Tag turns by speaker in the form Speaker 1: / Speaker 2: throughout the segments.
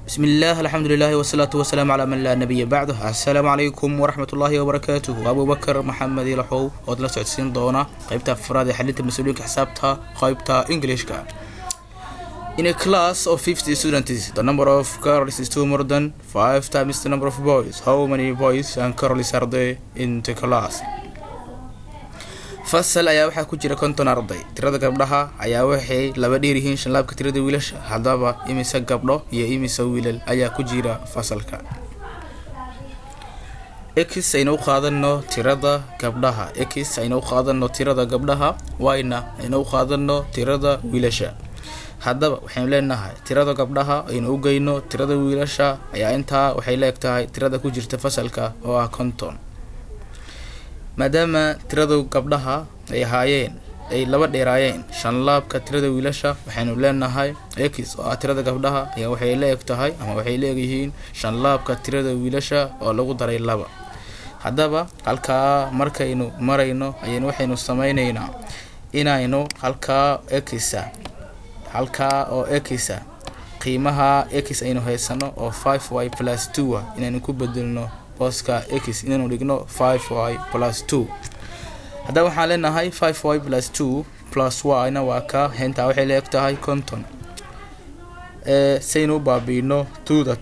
Speaker 1: بسم الله الحمد لله والصلاة والسلام على من لا نبي بعده. السلام عليكم ورحمة الله وبركاته. أبو بكر محمد لحو ودلا سعودسين دونا قيبتا أفراد حليت المسؤولين حسابتها قيبتا English ka. In a class of 50 students, the number of girls is two more than 5 times the number of boys. How many boys and girls are there in the class? fasal ayaa waxa ku jira konton arday. Tirada gabdhaha ayaa waxay laba dheer yihiin shan laabka tirada wiilasha. Hadaba imisa gabdho iyo imisa wiilal ayaa ku jira fasalka. X aynu qaadano tirada gabdhaha. X aynu qaadano tirada gabdhaha. Y-na aynu qaadano tirada wiilasha. Hadaba waxaan leenahay tirada gabdhaha aynu u geyno tirada wiilasha ayaa inta waxay leegtahay tirada ku jirta fasalka oo ah konton. maadaama tirada gabdhaha ay haayeen ay laba dheeraayeen shan laabka tirada wiilasha waxaanu leenahay x oo tirada gabdhaha ayaa waxay leegtahay ama waxay leeyihiin shan laabka tirada wiilasha oo lagu daray laba. hadaba halka markaynu marayno ayaan waxaynu sameynaynaa inaynu halka oo x qiimaha x aynu haysano oo 5y + 2 inaynu ku bedelno booska x inaynu dhigno 5y + 2. hadaba waxaan leenahay 5y + 2 + y na waa ka heynta waxay leegtahay konton. saynu baabino 2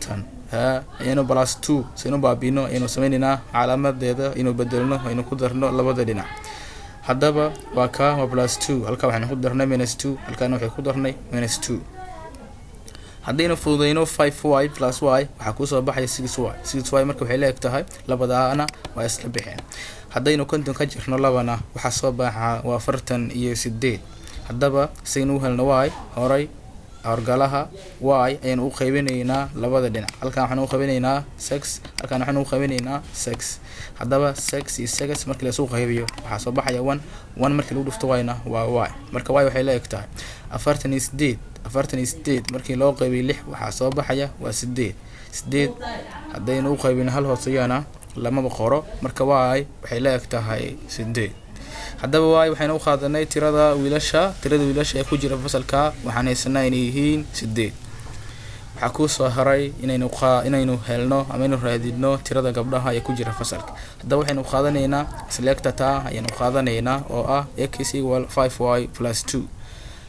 Speaker 1: aynu +2 saynu baabino aynu sameynaa calaamadeeda inuu bedelno aynu ku darno labada dhinac. hadaba waa ka +2 halka waxaan ku darnay -2 halkaana waxay ku darnay -2. haddaynu fududeyno 5y + y waxa ku soo baxaya 6y. 6y marka waxay leegtahay labadaana waa isla bixeen. haddaynu konton ka jirno labana waxa soo baxa waa 48. hadaba saynu helno y horay argalaha y aynu u qaybinaynaa labada dhinac. halkaan waxaan u qaybinaynaa 6 halkaan waxaan u qaybinaynaa 6. hadaba 6 iyo 6 markii la soo qaybiyo waxa soo baxaya 1 markii lagu dhufto y-na waa y. marka y waxay leegtahay 48 markii loo qaybiyo 6 waxa soo baxaya waa 8. haddaynu u qaybino hal hoosayana lama qoro marka y waxay leegtahay 8. hadaba y waxaynu u qaadanay tirada wiilasha ee ku jira fasalka waxaan haysanaa inay yihiin 8. waxa ku soo haray inaynu helno ama inaynu raadino tirada gabdhaha ee ku jira fasalka. hadaba waxaynu qaadanaynaa selectata ayaynu qaadanaynaa oo ah x = 5y + 2.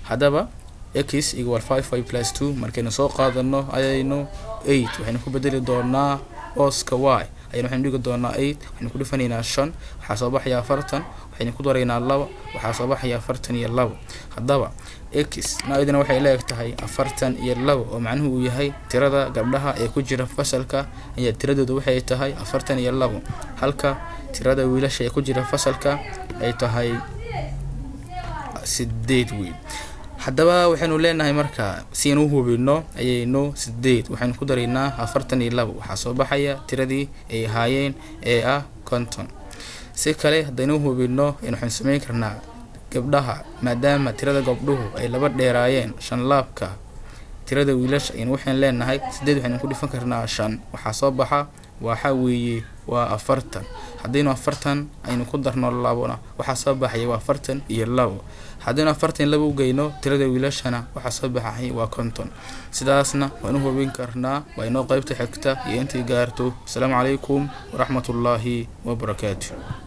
Speaker 1: hadaba x = 5y + 2 markaynu soo qaadano ayaynu 8 waxaynu ku bedeli doonaa booska y ayaynu waxaynu dhigi doonaa 8 waxaynu ku dhifanaynaa 5 waxa soo baxaya 40 waxaynu ku daraynaa 2 waxa soo baxaya 42. hadaba x naadina waxay leegtahay 42 oo macnuhu uu yahay tirada gabdhaha ee ku jira fasalka ayaa tiradoodu waxay tahay 42 halka tirada wiilasha ee ku jira fasalka ay tahay 8 wiil. hadaba waxaanu leenahay marka si aanu hubino ayaynu 8 waxaanu ku daraynaa 42 waxa soo baxaya tiradii ay haayeen ee ah konton. si kale hadaynu hubino waxaan sameyn karnaa gabdhaha maadaama tirada gabdhuhu ay laba dheeraayeen shan laabka tirada wiilasha aynu waxaan leenahay 8 waxaanu ku dhifan karnaa 5 waxa soo baxa waxa weeye waa 40. haddaynu 40 aynu ku darno 2 waxa soo baxaya waa 42. haddaynu 42 u geyno tirada wiilashana waxa soo baxay waa konton. sidaasna waanu hubin karnaa waa inoo qaybta xigta iyo intii gaarto. Assalaamu calaykum waraxmatullaahi wabarakaatuh.